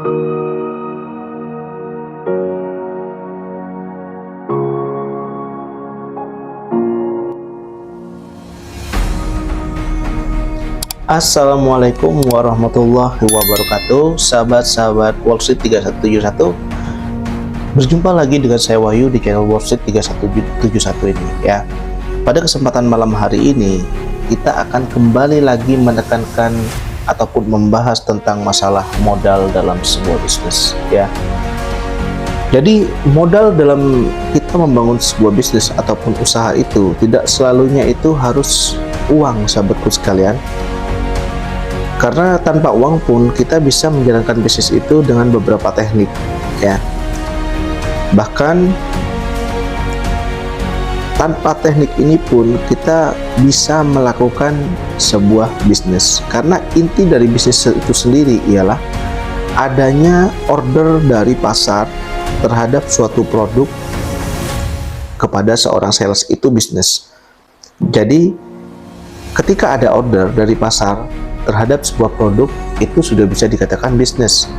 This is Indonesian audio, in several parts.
Assalamualaikum warahmatullahi wabarakatuh, sahabat-sahabat Wall Street 3171. Berjumpa lagi dengan saya Wahyu di channel Wall Street 3171 ini ya. Pada kesempatan malam hari ini kita akan kembali lagi menekankan ataupun membahas tentang masalah modal dalam sebuah bisnis ya. Jadi modal dalam kita membangun sebuah bisnis ataupun usaha itu tidak selalunya itu harus uang, sahabatku sekalian. Karena tanpa uang pun kita bisa menjalankan bisnis itu dengan beberapa teknik ya. Bahkan tanpa teknik ini pun kita bisa melakukan sebuah bisnis. Karena inti dari bisnis itu sendiri ialah adanya order dari pasar terhadap suatu produk kepada seorang sales, itu bisnis. Jadi ketika ada order dari pasar terhadap sebuah produk, itu sudah bisa dikatakan bisnis.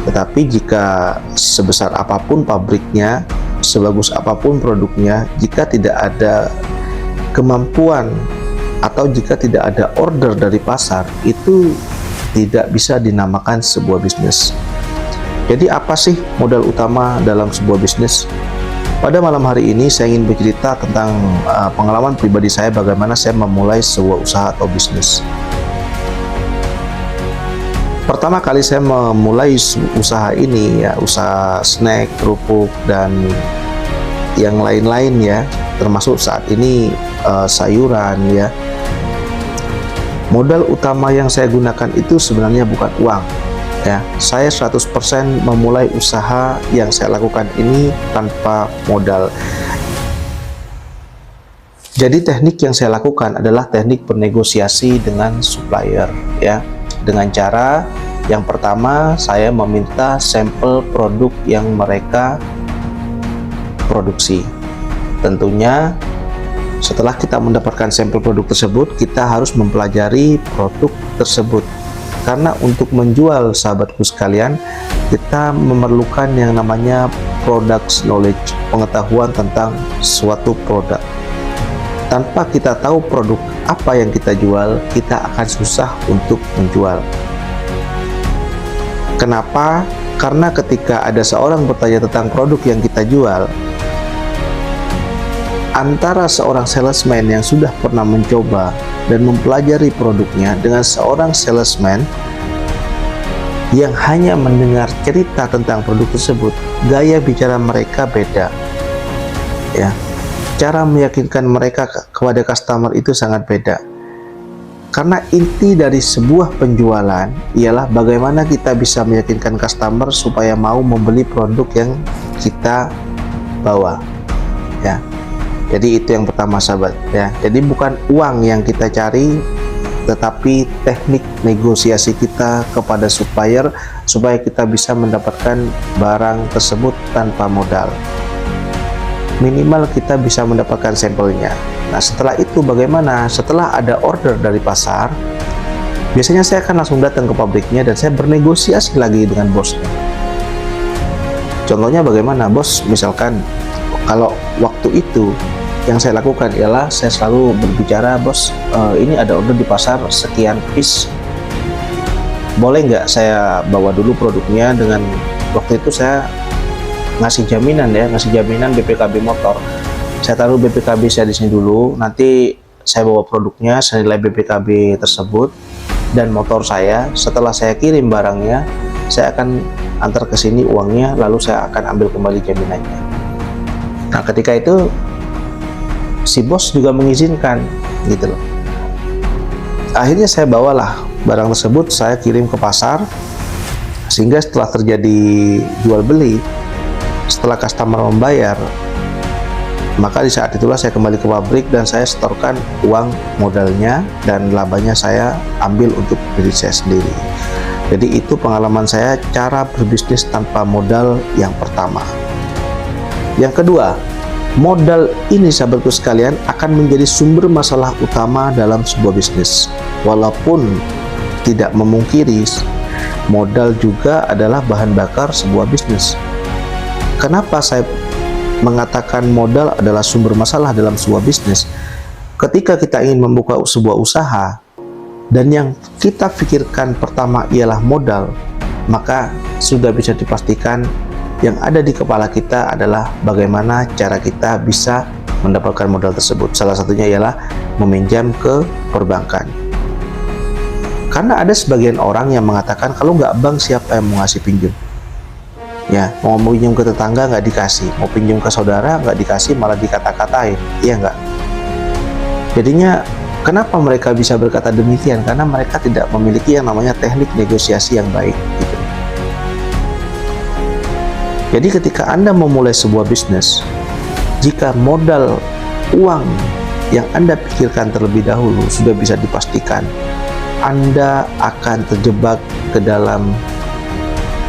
Tetapi jika sebesar apapun pabriknya, sebagus apapun produknya, jika tidak ada kemampuan atau jika tidak ada order dari pasar, itu tidak bisa dinamakan sebuah bisnis. Jadi apa sih modal utama dalam sebuah bisnis? Pada malam hari ini saya ingin bercerita tentang pengalaman pribadi saya, bagaimana saya memulai sebuah usaha atau bisnis. Pertama kali saya memulai usaha ini ya, usaha snack, kerupuk dan yang lain-lain ya, termasuk saat ini sayuran ya. Modal utama yang saya gunakan itu sebenarnya bukan uang ya. Saya 100% memulai usaha yang saya lakukan ini tanpa modal. Jadi teknik yang saya lakukan adalah teknik bernegosiasi dengan supplier ya. Dengan cara yang pertama, saya meminta sampel produk yang mereka produksi. Tentunya setelah kita mendapatkan sampel produk tersebut, kita harus mempelajari produk tersebut. Karena untuk menjual, sahabatku sekalian, kita memerlukan yang namanya product knowledge, pengetahuan tentang suatu produk. Tanpa kita tahu produk apa yang kita jual, kita akan susah untuk menjual. Kenapa? Karena ketika ada seorang bertanya tentang produk yang kita jual, antara seorang salesman yang sudah pernah mencoba dan mempelajari produknya dengan seorang salesman yang hanya mendengar cerita tentang produk tersebut, gaya bicara mereka beda ya. Cara meyakinkan mereka kepada customer itu sangat beda. Karena inti dari sebuah penjualan ialah bagaimana kita bisa meyakinkan customer supaya mau membeli produk yang kita bawa ya. Jadi itu yang pertama, sahabat ya. Jadi bukan uang yang kita cari, tetapi teknik negosiasi kita kepada supplier supaya kita bisa mendapatkan barang tersebut tanpa modal. Minimal kita bisa mendapatkan sampelnya. Nah setelah itu bagaimana? Setelah ada order dari pasar, biasanya saya akan langsung datang ke pabriknya dan saya bernegosiasi lagi dengan bosnya. Contohnya bagaimana, bos? Misalkan kalau waktu itu yang saya lakukan ialah saya selalu berbicara, bos, ini ada order di pasar sekian piece, boleh nggak saya bawa dulu produknya? Dengan waktu itu saya ngasih jaminan ya, ngasih jaminan BPKB motor. Saya taruh BPKB saya di sini dulu, nanti saya bawa produknya senilai BPKB tersebut dan motor saya. Setelah saya kirim barangnya, saya akan antar ke sini uangnya, lalu saya akan ambil kembali jaminannya. Nah ketika itu si bos juga mengizinkan gitu loh. Akhirnya saya bawalah barang tersebut, saya kirim ke pasar, sehingga setelah terjadi jual beli, setelah customer membayar, maka di saat itulah saya kembali ke pabrik dan saya setorkan uang modalnya dan labanya saya ambil untuk diri saya sendiri. Jadi itu pengalaman saya cara berbisnis tanpa modal yang pertama. Yang kedua, modal ini sahabatku sekalian akan menjadi sumber masalah utama dalam sebuah bisnis. Walaupun tidak memungkiri Modal juga adalah bahan bakar sebuah bisnis. Kenapa saya mengatakan modal adalah sumber masalah dalam sebuah bisnis? Ketika kita ingin membuka sebuah usaha dan yang kita pikirkan pertama ialah modal, maka sudah bisa dipastikan yang ada di kepala kita adalah bagaimana cara kita bisa mendapatkan modal tersebut. Salah satunya ialah meminjam ke perbankan. Karena ada sebagian orang yang mengatakan kalau nggak bank siapa yang mau ngasih pinjam? Ya, mau pinjam ke tetangga nggak dikasih, mau pinjam ke saudara nggak dikasih, malah dikata-katain, iya nggak? Jadinya kenapa mereka bisa berkata demikian? Karena mereka tidak memiliki yang namanya teknik negosiasi yang baik. Gitu. Jadi ketika Anda memulai sebuah bisnis, jika modal uang yang Anda pikirkan terlebih dahulu sudah bisa dipastikan, Anda akan terjebak ke dalam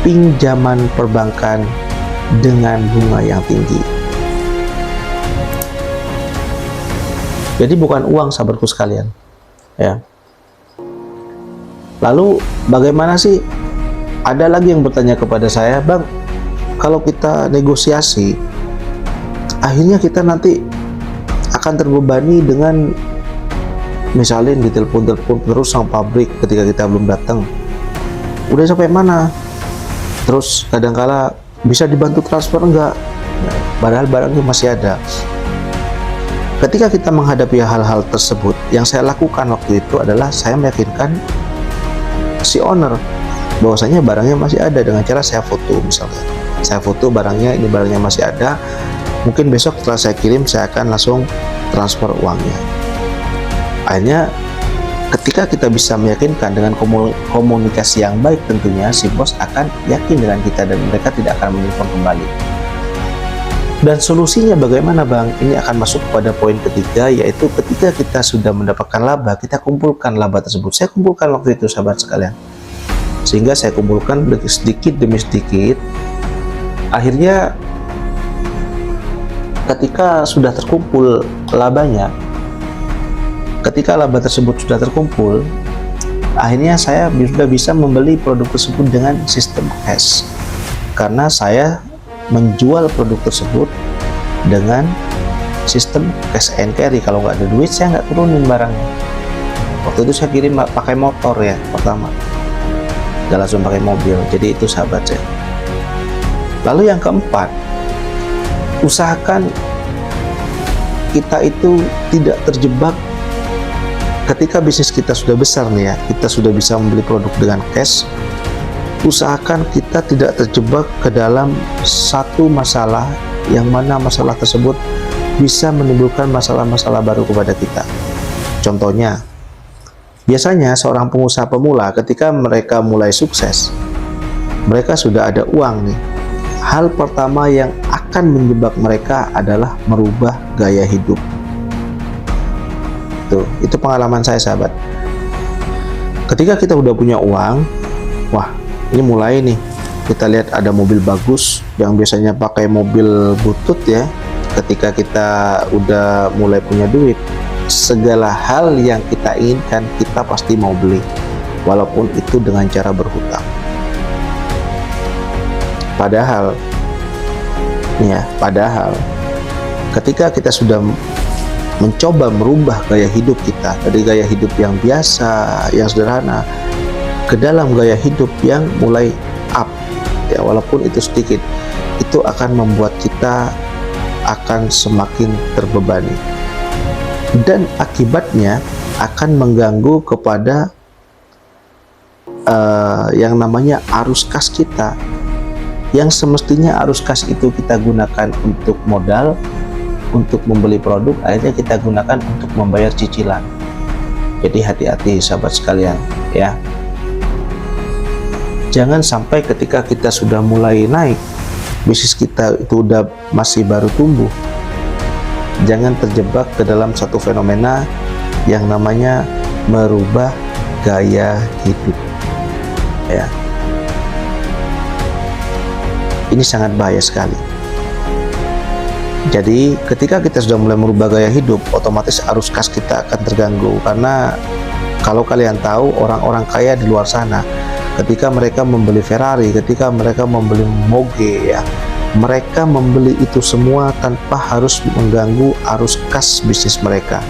pinjaman perbankan dengan bunga yang tinggi. Jadi bukan uang, sahabatku sekalian. Ya. Lalu bagaimana sih? Ada lagi yang bertanya kepada saya, Bang, kalau kita negosiasi, akhirnya kita nanti akan terbebani dengan misalnya ditelepon-telepon terus sama pabrik ketika kita belum datang. Udah sampai mana? Terus kadangkala bisa dibantu transfer enggak? Nah, padahal barangnya masih ada. Ketika kita menghadapi hal-hal tersebut, yang saya lakukan waktu itu adalah saya meyakinkan si owner bahwasanya barangnya masih ada dengan cara saya foto misalnya. Saya foto barangnya, ini barangnya masih ada. Mungkin besok setelah saya kirim, saya akan langsung transfer uangnya. Akhirnya ketika kita bisa meyakinkan dengan komunikasi yang baik, tentunya si bos akan yakin dengan kita dan mereka tidak akan menelpon kembali. Dan solusinya bagaimana, Bang? Ini akan masuk pada poin ketiga, yaitu ketika kita sudah mendapatkan laba, kita kumpulkan laba tersebut. Saya kumpulkan waktu itu, sahabat sekalian. Sehingga saya kumpulkan sedikit demi sedikit. Akhirnya ketika sudah terkumpul labanya, ketika laba tersebut sudah terkumpul, akhirnya saya sudah bisa membeli produk tersebut dengan sistem cash, karena saya menjual produk tersebut dengan sistem cash and carry. Kalau nggak ada duit, saya nggak turunin barangnya. Waktu itu saya kirim pakai motor ya pertama, nggak langsung pakai mobil. Jadi itu sahabat saya. Lalu yang keempat, usahakan kita itu tidak terjebak ketika bisnis kita sudah besar nih ya, kita sudah bisa membeli produk dengan cash. Usahakan kita tidak terjebak ke dalam satu masalah yang mana masalah tersebut bisa menimbulkan masalah-masalah baru kepada kita. Contohnya, biasanya seorang pengusaha pemula ketika mereka mulai sukses, mereka sudah ada uang nih. Hal pertama yang akan menjebak mereka adalah merubah gaya hidup. Itu pengalaman saya, sahabat. Ketika kita udah punya uang, wah, ini mulai nih. Kita lihat ada mobil bagus yang biasanya pakai mobil butut ya. Ketika kita udah mulai punya duit, segala hal yang kita inginkan kita pasti mau beli, walaupun itu dengan cara berhutang. Padahal ketika kita sudah mencoba merubah gaya hidup kita dari gaya hidup yang biasa, yang sederhana, ke dalam gaya hidup yang mulai up, ya, walaupun itu sedikit, itu akan membuat kita akan semakin terbebani dan akibatnya akan mengganggu kepada yang namanya arus kas kita. Yang semestinya arus kas itu kita gunakan untuk modal, untuk membeli produk, akhirnya kita gunakan untuk membayar cicilan. Jadi hati-hati, sahabat sekalian ya. Jangan sampai ketika kita sudah mulai naik, bisnis kita itu udah masih baru tumbuh, jangan terjebak ke dalam satu fenomena yang namanya merubah gaya hidup ya. Ini sangat bahaya sekali. Jadi ketika kita sudah mulai merubah gaya hidup, otomatis arus kas kita akan terganggu. Karena kalau kalian tahu, orang-orang kaya di luar sana ketika mereka membeli Ferrari, ketika mereka membeli moge, ya, mereka membeli itu semua tanpa harus mengganggu arus kas bisnis mereka.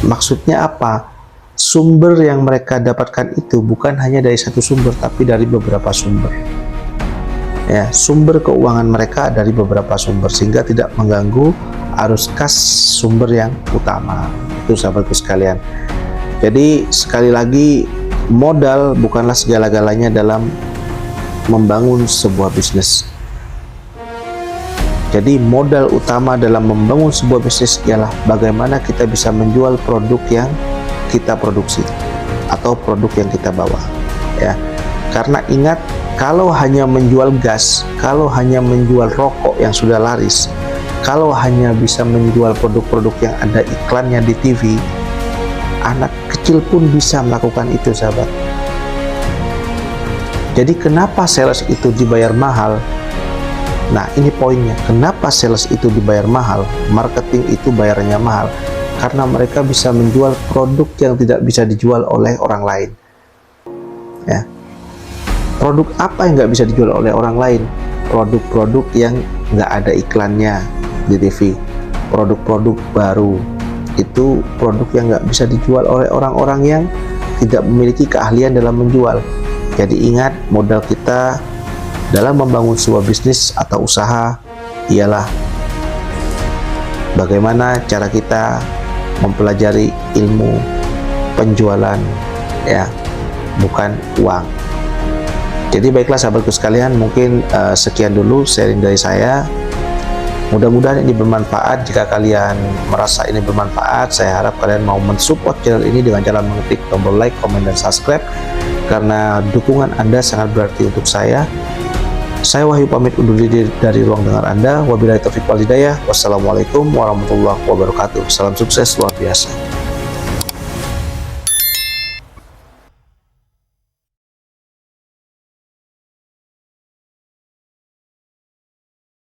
Maksudnya apa? Sumber yang mereka dapatkan itu bukan hanya dari satu sumber, tapi dari beberapa sumber. Ya, sumber keuangan mereka dari beberapa sumber, sehingga tidak mengganggu arus kas sumber yang utama. Itu sahabatku sekalian. Jadi sekali lagi, modal bukanlah segala-galanya dalam membangun sebuah bisnis. Jadi modal utama dalam membangun sebuah bisnis ialah bagaimana kita bisa menjual produk yang kita produksi atau produk yang kita bawa, ya. Karena ingat, kalau hanya menjual gas, kalau hanya menjual rokok yang sudah laris, kalau hanya bisa menjual produk-produk yang ada iklannya di TV, anak kecil pun bisa melakukan itu, sahabat. Jadi kenapa sales itu dibayar mahal? Nah, ini poinnya. Kenapa sales itu dibayar mahal? Marketing itu bayarnya mahal. Karena mereka bisa menjual produk yang tidak bisa dijual oleh orang lain. Ya. Produk apa yang nggak bisa dijual oleh orang lain? Produk-produk yang nggak ada iklannya di TV. Produk-produk baru. Itu produk yang nggak bisa dijual oleh orang-orang yang tidak memiliki keahlian dalam menjual. Jadi ingat, modal kita dalam membangun sebuah bisnis atau usaha ialah bagaimana cara kita mempelajari ilmu penjualan, ya, bukan uang. Jadi baiklah sahabatku sekalian, mungkin sekian dulu sharing dari saya. Mudah-mudahan ini bermanfaat. Jika kalian merasa ini bermanfaat, saya harap kalian mau mensupport channel ini dengan cara mengetik tombol like, komen, dan subscribe, karena dukungan Anda sangat berarti untuk saya. Saya Wahyu pamit undur diri dari ruang dengar Anda. Wabillahi taufiq wal hidayah. Wassalamualaikum warahmatullahi wabarakatuh. Salam sukses luar biasa.